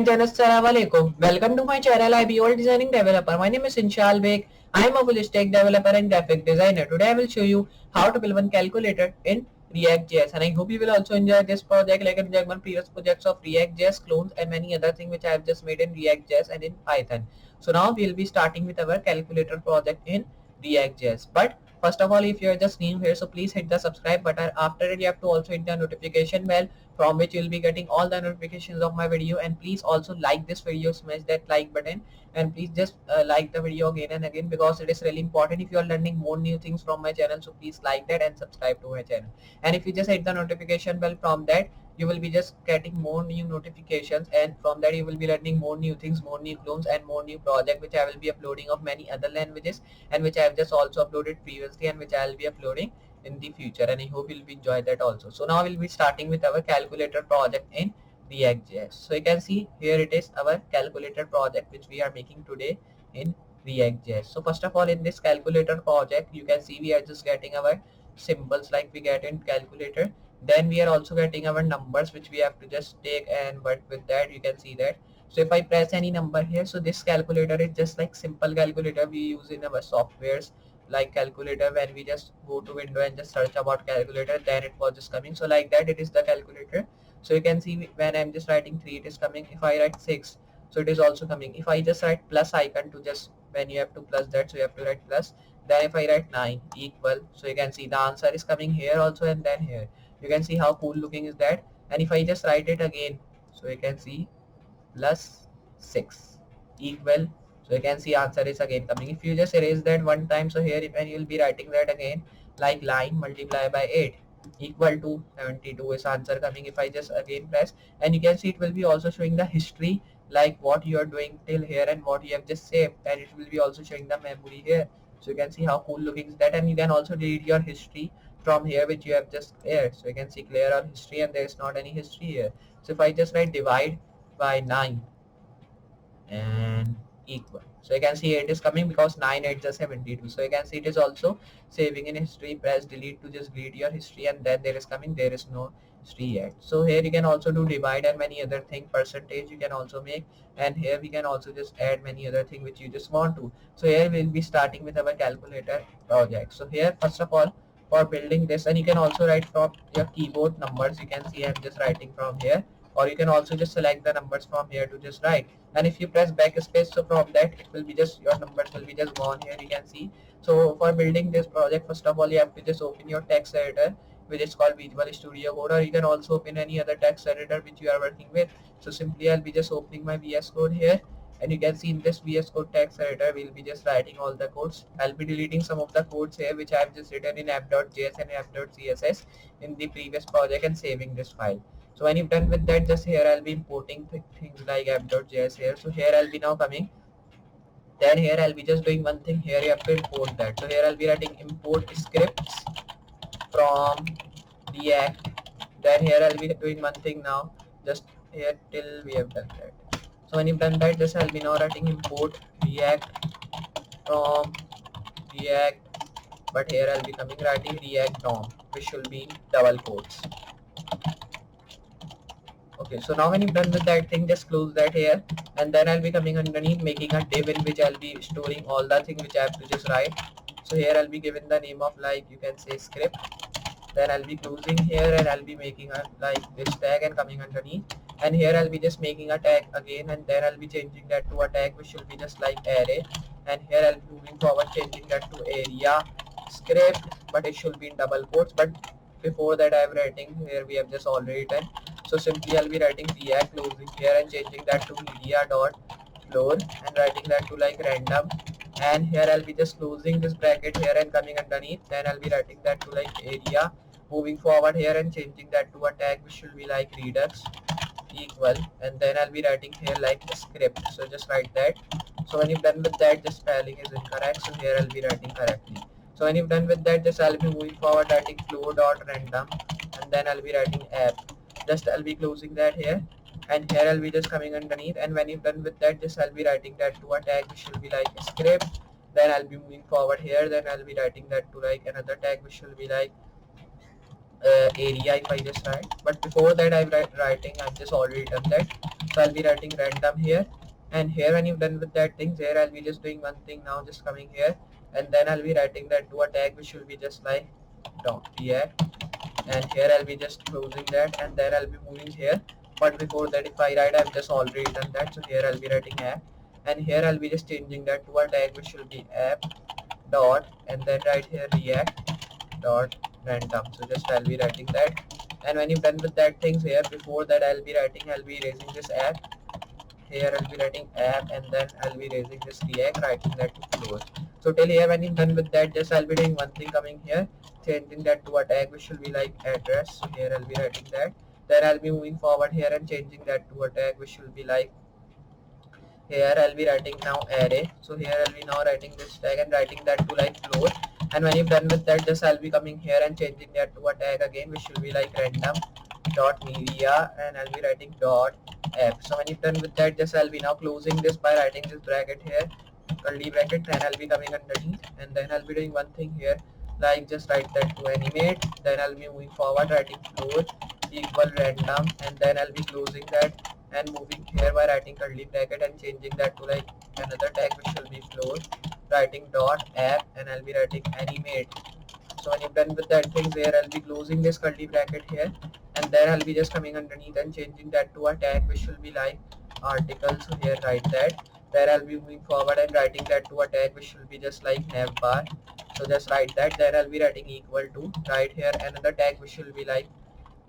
and Assalamualaikum. Welcome to my channel. I be all designing developer. My name is Inshal Beg. I am a full stack developer and graphic designer. Today I will show you how to build one calculator in React.js, and I hope you will also enjoy this project like I enjoyed my previous projects of React.js clones and many other things which I have just made in React.js and in Python. So now we will be starting with our calculator project in React.js. But first of all, if you are just new here, so please hit the subscribe button. After it, you have to also hit the notification bell from which you will be getting all the notifications of my video. And please also like this video, smash that like button, and please just like the video again and again, because it is really important if you are learning more new things from my channel. So please like that and subscribe to my channel. And if you just hit the notification bell, from that you will be just getting more new notifications, and from that you will be learning more new things, more new clones and more new project which I will be uploading of many other languages, and which I have just also uploaded previously and which I will be uploading in the future, and I hope you'll enjoy that also. So now we'll be starting with our calculator project in React.js. So you can see here it is our calculator project which we are making today in React.js. So first of all, in this calculator project you can see we are just getting our symbols like we get in calculator. Then we are also getting our numbers which we have to just take and work with that. You can see that. So if I press any number here, so this calculator is just like simple calculator we use in our softwares like calculator. When we just go to window and just search about calculator, then it was just coming. So like that it is the calculator. So you can see when I'm just writing 3 it is coming. If I write 6, so it is also coming. If I just write plus icon, to just when you have to plus that, so you have to write plus. Then if I write 9 equal, so you can see the answer is coming here also and then here. You can see how cool looking is that. And if I just write it again, so you can see plus 6 equal, so you can see answer is again coming. If you just erase that one time, so here when you will be writing that again, like line multiply by 8 equal to 72 is answer coming. If I just again press, and you can see it will be also showing the history like what you are doing till here and what you have just saved, and it will be also showing the memory here. So you can see how cool looking is that. And you can also delete your history from here which you have just cleared. So you can see clear our history, and there is not any history here. So if I just write divide by 9 and equal, so you can see it is coming because 9 8 is 72. So you can see it is also saving in history. Press delete to just delete your history, and then there is coming, there is no history yet. So here you can also do divide and many other thing, percentage you can also make, and here we can also just add many other thing which you just want to. So here we'll be starting with our calculator project. So here first of all, for building this, and you can also write from your keyboard numbers. You can see I'm just writing from here, or you can also just select the numbers from here to just write. And if you press backspace, so from that it will be just your numbers will be just gone here. You can see. So for building this project, first of all you have to just open your text editor which is called Visual Studio Code, or you can also open any other text editor which you are working with. So simply I'll be just opening my VS Code here, and you can see in this VS Code text editor we'll be just writing all the codes. I'll be deleting some of the codes here which I have just written in app.js and app.css in the previous project, and saving this file. So when you've done with that, just here I'll be importing things like app.js here. So here I'll be now coming. Then here I'll be just doing one thing. Here you have to import that. So here I'll be writing import scripts from React. Then here I'll be doing one thing now. Just here till we have done that. So when you've done that, just I'll be now writing import React from React. But here I'll be coming writing React DOM, which should be double quotes. Okay, so now when you've done with that thing, just close that here, and then I'll be coming underneath making a div in which I'll be storing all the things which I have to just write. So here I'll be given the name of, like you can say, script. Then I'll be closing here, and I'll be making a like this tag and coming underneath, and here I'll be just making a tag again, and then I'll be changing that to a tag which should be just like array, and here I'll be moving forward changing that to area script, but it should be in double quotes. But before that I'm writing here, we have just already done. So simply I'll be writing React closing here and changing that to media dot floor and writing that to like random, and here I'll be just closing this bracket here and coming underneath. Then I'll be writing that to like area, moving forward here and changing that to a tag which should be like redux equal, and then I'll be writing here like the script. So just write that. So when you've done with that, the spelling is incorrect, so here I'll be writing correctly. So when you've done with that, just I'll be moving forward writing flow dot random, and then I'll be writing app. Just I'll be closing that here, and here I'll be just coming underneath, and when you've done with that, just I'll be writing that to a tag which will be like script. Then I'll be moving forward here, then I'll be writing that to like another tag which will be like area if I just write, but before that I'm writing, I've just already done that. So I'll be writing random here, and here when you've done with that things here, I'll be just doing one thing now, just coming here, and then I'll be writing that to a tag which will be just like dot react, and here I'll be just closing that, and then I'll be moving here. But before that, if I write, I've just already done that, so here I'll be writing app, and here I'll be just changing that to a tag which will be app dot, and then right here react dot random. So just I'll be writing that, and when you're done with that things here, before that I'll be raising this app. Here I'll be writing app, and then I'll be raising this react, writing that to close. So till here when you're done with that, just I'll be doing one thing, coming here, changing that to a tag which will be like address. So here I'll be writing that. Then I'll be moving forward here and changing that to a tag which will be like, here I'll be writing now array. So here I'll be now writing this tag and writing that to like float. And when you're done with that, just I'll be coming here and changing that to a tag again, which will be like random dot media, and I'll be writing dot app. So when you're done with that, just I'll be now closing this by writing this bracket here, curly bracket, then I'll be coming underneath, and then I'll be doing one thing here, like just write that to animate. Then I'll be moving forward, writing float equal random, and then I'll be closing that and moving here by writing curly bracket and changing that to like another tag which will be float, writing dot app, and I'll be writing animate. So when you're done with that things here, I'll be closing this curly bracket here, and then I'll be just coming underneath and changing that to a tag which will be like article. So here write that. Then I'll be moving forward and writing that to a tag which will be just like navbar. So just write that. Then I'll be writing equal to, right here another tag which will be like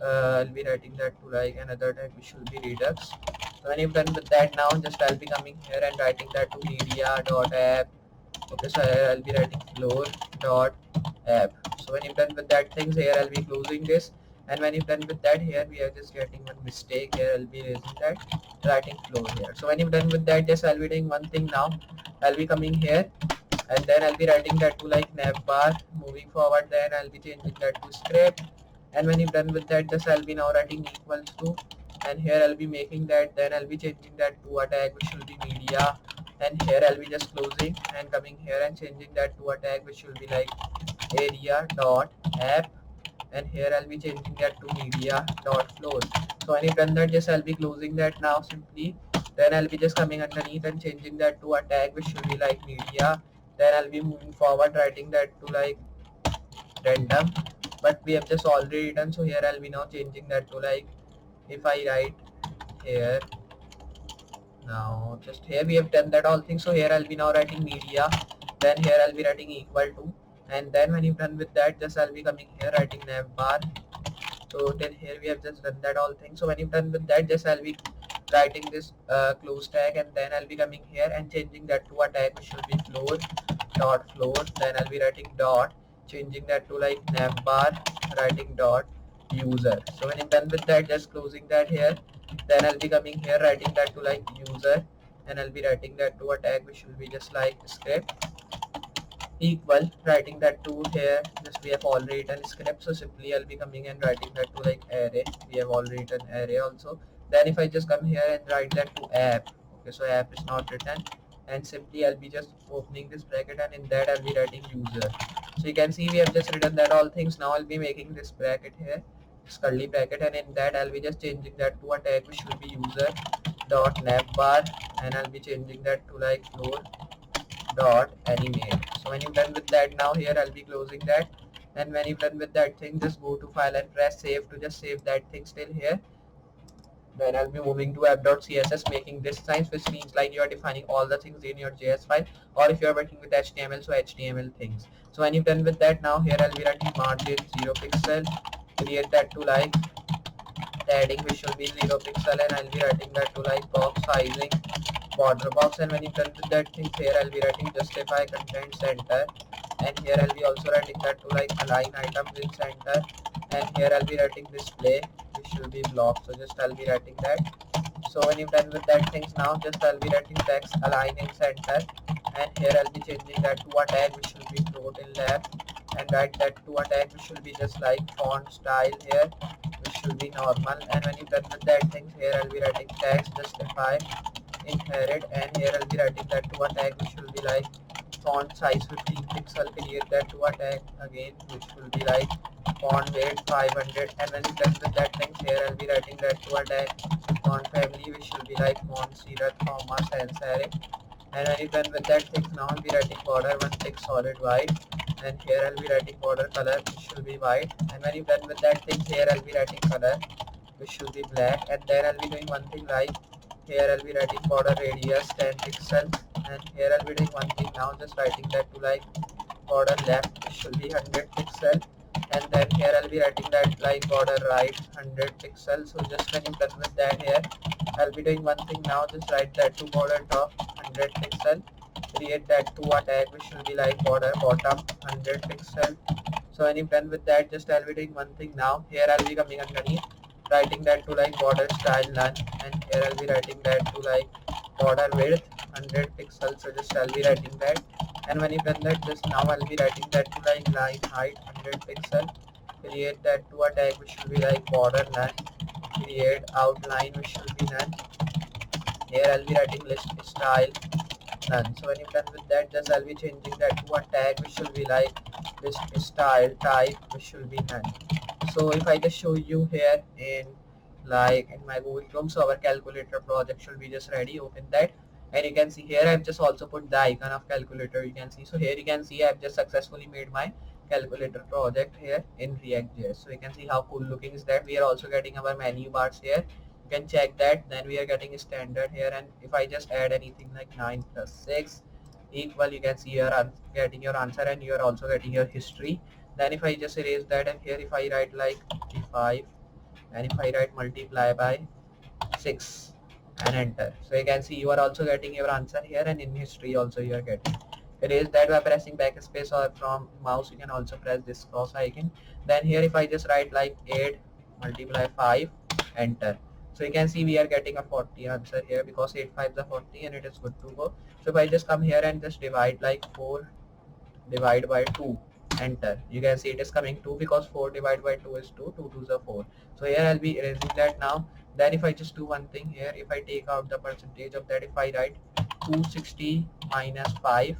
I'll be writing that to like another tag which will be redux. So when you've done with that, now just I'll be coming here and writing that to media dot app. Okay, so I'll be writing floor dot app. So when you've done with that things here, I'll be closing this, and when you've done with that here, we are just getting one mistake here. I'll be raising that, writing floor here. So when you've done with that, just I'll be doing one thing now. I'll be coming here, and then I'll be writing that to like navbar. Moving forward, then I'll be changing that to script, and when you're done with that, just I'll be now writing equals to, and here I'll be making that, then I'll be changing that to a tag which will be media, and here I'll be just closing and coming here and changing that to a tag which will be like area dot app, and here I'll be changing that to media dot float. So when you've done that, just I'll be closing that now simply. Then I'll be just coming underneath and changing that to a tag which will be like media. Then I'll be moving forward, writing that to like random, but we have just already done. So here I'll be now changing that to like, if I write here now, just here we have done that all things. So here I'll be now writing media, then here I'll be writing equal to, and then when you've done with that, just I'll be coming here writing navbar. So till here we have just done that all things. So when you've done with that, just I'll be writing this close tag, and then I'll be coming here and changing that to a tag which will be float dot float. Then I'll be writing dot, changing that to like navbar, writing dot user. So when I'm done with that, just closing that here, then I'll be coming here writing that to like user, and I'll be writing that to a tag which will be just like script equal, writing that to here, just we have already done script, so simply I'll be coming and writing that to like array. We have already done array also. Then if I just come here and write that to app, okay, so app is not written, and simply I'll be just opening this bracket, and in that I'll be writing user. So you can see we have just written that all things. Now I'll be making this bracket here, this curly bracket, and in that I'll be just changing that to a tag which will be user dot navbar, and I'll be changing that to like floor dot animate. So when you're done with that, now here I'll be closing that, and when you're done with that thing, just go to file and press save to just save that thing still here. Then I'll be moving to app.css, making this signs, which means like you are defining all the things in your JS file, or if you are working with HTML, so HTML things. So when you're done with that, now here I'll be writing margin 0 pixel, create that to like padding which will be 0 pixel, and I'll be writing that to like box sizing border box. And when you done with that thing, here I'll be writing justify content center, and here I'll be also writing that to like align items in center, and here I'll be writing display which will be block. So just I'll be writing that. So when you've done with that things, now just I'll be writing text align in center, and here I'll be changing that to a tag which will be float in left, and write that to a tag which will be just like font style here, which will be normal. And when you're done with that things, here I'll be writing text justify inherit, and here I'll be writing that to a tag which will be like font size 15 pixel, create that to a tag again which will be like font weight 500, and when you done with that thing, here I'll be writing that to a tag font family, which should be like Montserrat, Thomas, Sans Serif. And when you done with that thing, now I'll be writing border one tick solid white, and here I'll be writing border color, which should be white. And when you done with that thing, here I'll be writing color, which should be black. And then I'll be doing one thing like here I'll be writing border radius 10 pixels, and here I'll be doing one thing now, just writing that to like border left, which should be 100 pixel. And then here I'll be writing that like border right 100 pixels. So just when you done with that, here I'll be doing one thing now, just write that to border top 100 pixel, create that to a tag which will be like border bottom 100 pixel. So when you're done with that, just I'll be doing one thing now, here I'll be coming underneath, writing that to like border style none, and here I'll be writing that to like border width 100 pixels. So just I'll be writing that, and when you've done that, just now I'll be writing that to like line height 100 pixel, create that to a tag which will be like border none, create outline which will be none, here I'll be writing list style none. So when you're done with that, just I'll be changing that to a tag which will be like list style type which will be none. So if I just show you here in like in my Google Chrome, so our calculator project should be just ready. Open that, and you can see here I've just also put the icon of calculator, you can see. So here you can see I've just successfully made my calculator project here in React.js. So you can see how cool looking is that. We are also getting our menu bars here, you can check that. Then we are getting a standard here, and if I just add anything like 9 plus 6 equal, you can see you're getting your answer, and you're also getting your history. Then if I just erase that, and here if I write like 55, and if I write multiply by 6 and enter, so you can see you are also getting your answer here, and in history also you are getting. Erase that by pressing backspace, or from mouse you can also press this cross icon. Then here if I just write like 8 multiply 5, enter, so you can see we are getting a 40 answer here, because 8 5 is 40 and it is good to go. So if I just come here and just divide like 4 divide by 2, enter, you can see it is coming 2, because 4 divided by 2 is 2, 2 2s are 4. So here I'll be erasing that now. Then if I just do one thing here, if I take out the percentage of that, if I write 260 minus 5%,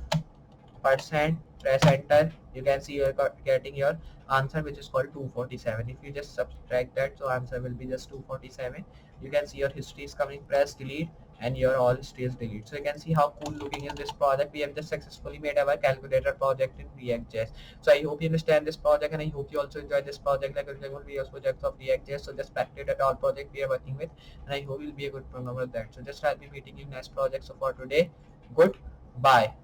press enter, you can see you're getting your answer, which is called 247. If you just subtract that, so answer will be just 247. You can see your history is coming, press delete, and your all history is delete. So you can see how cool looking is this project. We have just successfully made our calculator project in React.js. So I hope you understand this project, and I hope you also enjoy this project like regular videos projects of React.js. So just practice at all project we are working with, and I hope you'll be a good programmer at that. So just I'll be meeting you next project. So for today, goodbye.